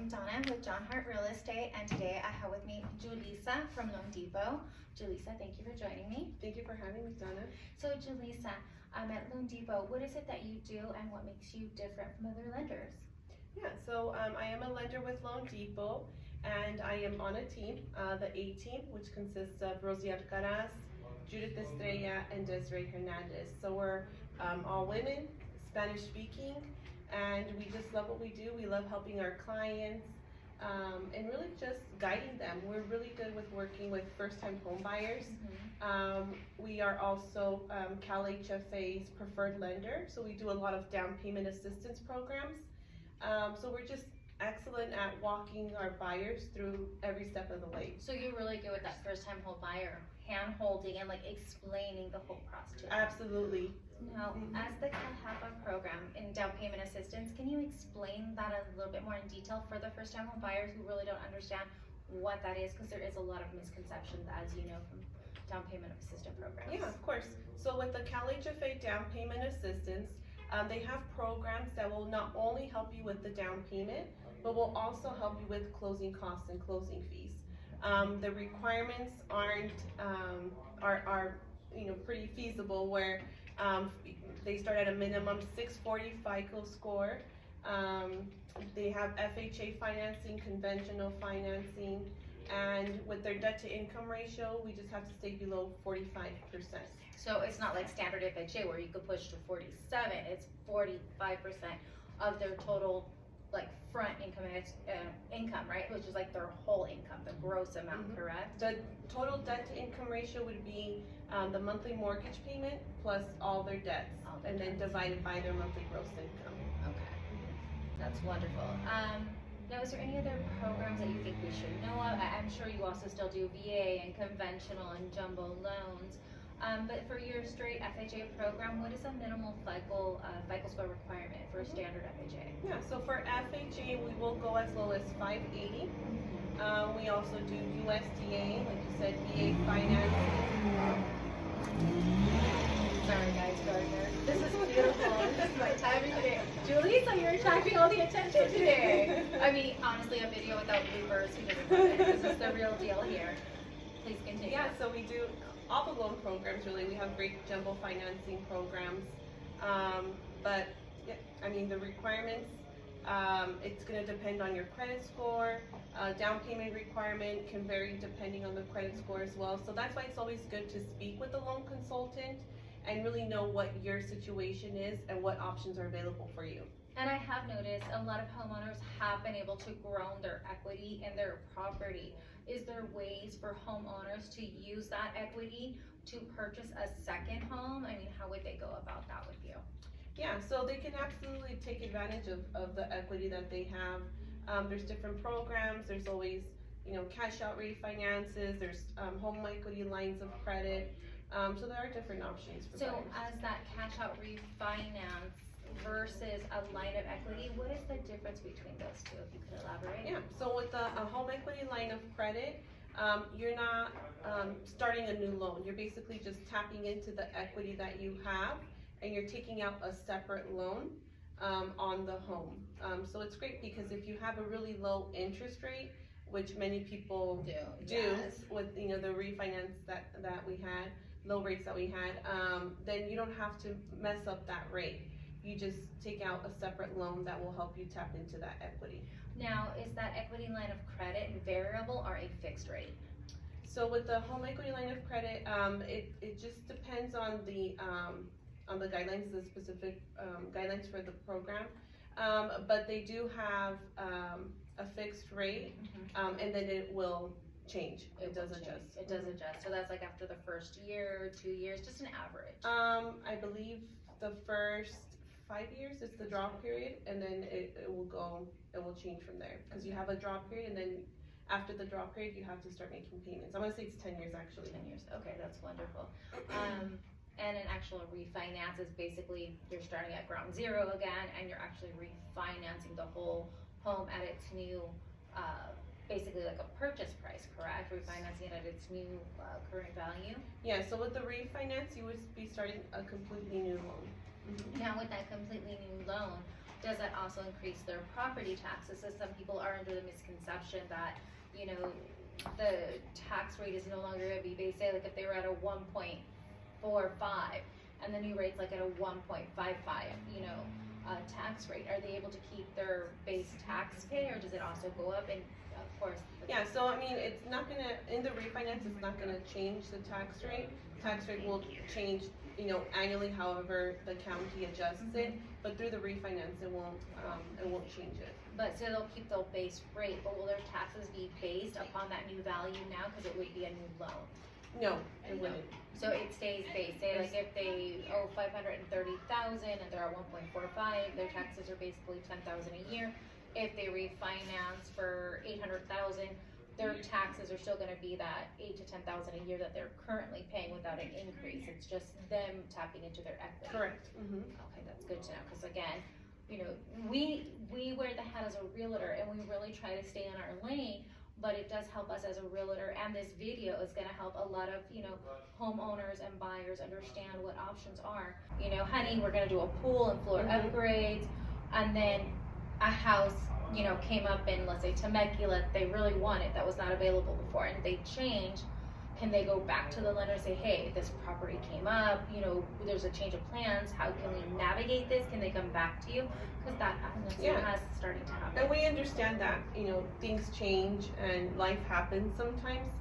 I'm Donna with John Hart Real Estate, and today I have with me Julissa from Loan Depot. Julissa, thank you for joining me. Thank you for having me, Donna. So Julissa, at Loan Depot, what is it that you do and what makes you different from other lenders? Yeah, so I am a lender with Loan Depot, and I am on a team, the A team, which consists of Rosie Alcaraz, Judith Estrella, and Desiree Hernandez. So we're all women, Spanish speaking, and we just love what we do. We love helping our clients and really just guiding them. We're really good with working with first-time home buyers. We are also Cal HFA's preferred lender, so we do a lot of down payment assistance programs. So we're just excellent at walking our buyers through every step of the way. So you're really good with that first-time home buyer, hand-holding and like explaining the whole process to them. Absolutely. Now, as the CalHAPA program in down payment assistance, can you explain that a little bit more in detail for the first-time home buyers who really don't understand what that is? Because there is a lot of misconceptions, as you know, from down payment assistance programs. Yeah, of course. So with the Cal HFA down payment assistance, they have programs that will not only help you with the down payment, but will also help you with closing costs and closing fees. The requirements are pretty feasible, where they start at a minimum 640 FICO score. They have FHA financing, conventional financing, and with their debt to income ratio, we just have to stay below 45%. So it's not like standard FHA where you could push to 47, it's 45% of their total like front income, right? Which is like their whole income, the gross amount, correct? The total debt to income ratio would be the monthly mortgage payment plus all their debts, and then divided by their monthly gross income. Okay, that's wonderful. Now, is there any other programs that you think we should know of? I'm sure you also still do VA and conventional and jumbo loans. But for your straight FHA program, what is a minimal FICO score requirement for a standard FHA? Yeah, so for FHA, we will go as low as 580. We also do USDA, like you said, VA financing. Sorry guys, Gardner. This is beautiful. This is my timing today. Julissa, you're attracting all the attention today. I mean, honestly, a video without bloopers, who doesn't love it? This is the real deal here. Please continue. Yeah, so we do all the loan programs, really. We have great jumbo financing programs. But yeah, I mean, the requirements, it's going to depend on your credit score. Down payment requirement can vary depending on the credit score as well. So that's why it's always good to speak with a loan consultant and really know what your situation is and what options are available for you. And I have noticed a lot of homeowners have been able to grow their equity in their property. Is there ways for homeowners to use that equity to purchase a second home? I mean, how would they go about that with you? Yeah, so they can absolutely take advantage of the equity that they have. There's different programs. There's always, cash out refinances. There's home equity lines of credit. So there are different options for buyers. As that cash out refinance versus a line of equity, what is the difference between those two, if you could elaborate? Yeah, so with a home equity line of credit, you're not starting a new loan. You're basically just tapping into the equity that you have, and you're taking out a separate loan on the home. So it's great because if you have a really low interest rate, which many people do yes. with the refinance that we had, low rates that we had, then you don't have to mess up that rate. You just take out a separate loan that will help you tap into that equity. Now, is that equity line of credit variable or a fixed rate? So with the home equity line of credit, it just depends on the guidelines, the specific guidelines for the program. But they do have a fixed rate, and then it will change. It does adjust. It does adjust. So that's like after the first year, 2 years, just an average. I believe the first 5 years is the drop period, and then it will change from there, because you have a drop period, and then after the drop period you have to start making payments. I'm gonna say it's 10 years actually. 10 years. Okay, that's wonderful. And an actual refinance is basically you're starting at ground zero again, and you're actually refinancing the whole home at its new, basically like a purchase price, correct? Refinancing it at its new current value. Yeah, so with the refinance, you would be starting a completely new loan. Now with that completely new loan, does that also increase their property taxes? So some people are under the misconception that, you know, the tax rate is no longer gonna be based, say, like if they were at a 1.45 and the new rate's like at a 1.55, you know, tax rate, are they able to keep their base tax pay, or does it also go up? And of course, Yeah, so I mean, it's not gonna, in the refinance, it's not gonna change the tax rate. Tax rate will change, you know, annually, however the county adjusts it, but through the refinance, it won't change it. but so they'll keep the base rate, but will their taxes be based upon that new value now, because it would be a new loan? No, it wouldn't. So it stays based, say like if they owe 530,000 and they're at 1.45, their taxes are basically 10,000 a year. If they refinance for 800,000, their taxes are still gonna be that 8 to 10,000 a year that they're currently paying without an increase. It's just them tapping into their equity. Correct. Okay, that's good to know, because again, you know, we wear the hat as a realtor and we really try to stay in our lane, but it does help us as a realtor, and this video is gonna help a lot of, you know, homeowners and buyers understand what options are. You know, honey, we're gonna do a pool and floor upgrades, and then a house, you know, came up in, let's say, Temecula, they really want it, that was not available before, and they change. Can they go back to the lender and say, hey, this property came up, you know, there's a change of plans, how can we navigate this? Can they come back to you? Because that has starting to happen. And we understand that, you know, things change and life happens sometimes.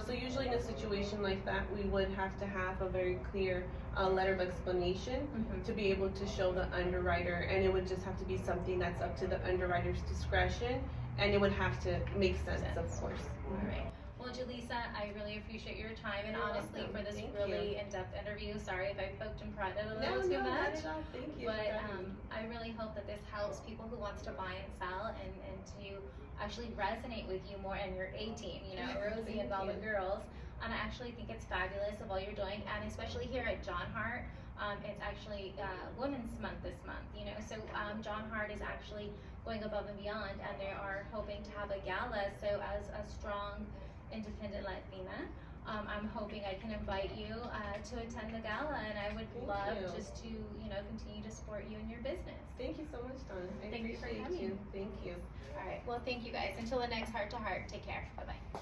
So usually in a situation like that, we would have to have a very clear letter of explanation to be able to show the underwriter, and it would just have to be something that's up to the underwriter's discretion, and it would have to make sense, of course. All right. Well, Julissa, I really appreciate your time, and You're honestly, welcome. for this Thank really you. in-depth interview, sorry if I poked and prodded a No, little too much. Thank you. But I really hope that this helps people who wants to buy and sell, and to actually resonate with you more and your A-team, you know, Rosie and all the girls. And I actually think it's fabulous of all you're doing, and especially here at John Hart. It's actually Women's Month this month, you know, so John Hart is actually going above and beyond, and they are hoping to have a gala. So as a strong, independent Latina, I'm hoping I can invite you to attend the gala, and I would love just to, you know, continue to support you in your business. Thank you so much, Donna. I Thank you for appreciate coming. you. Thank you. All right, well, thank you guys. Until the next Heart to Heart, take care. Bye-bye.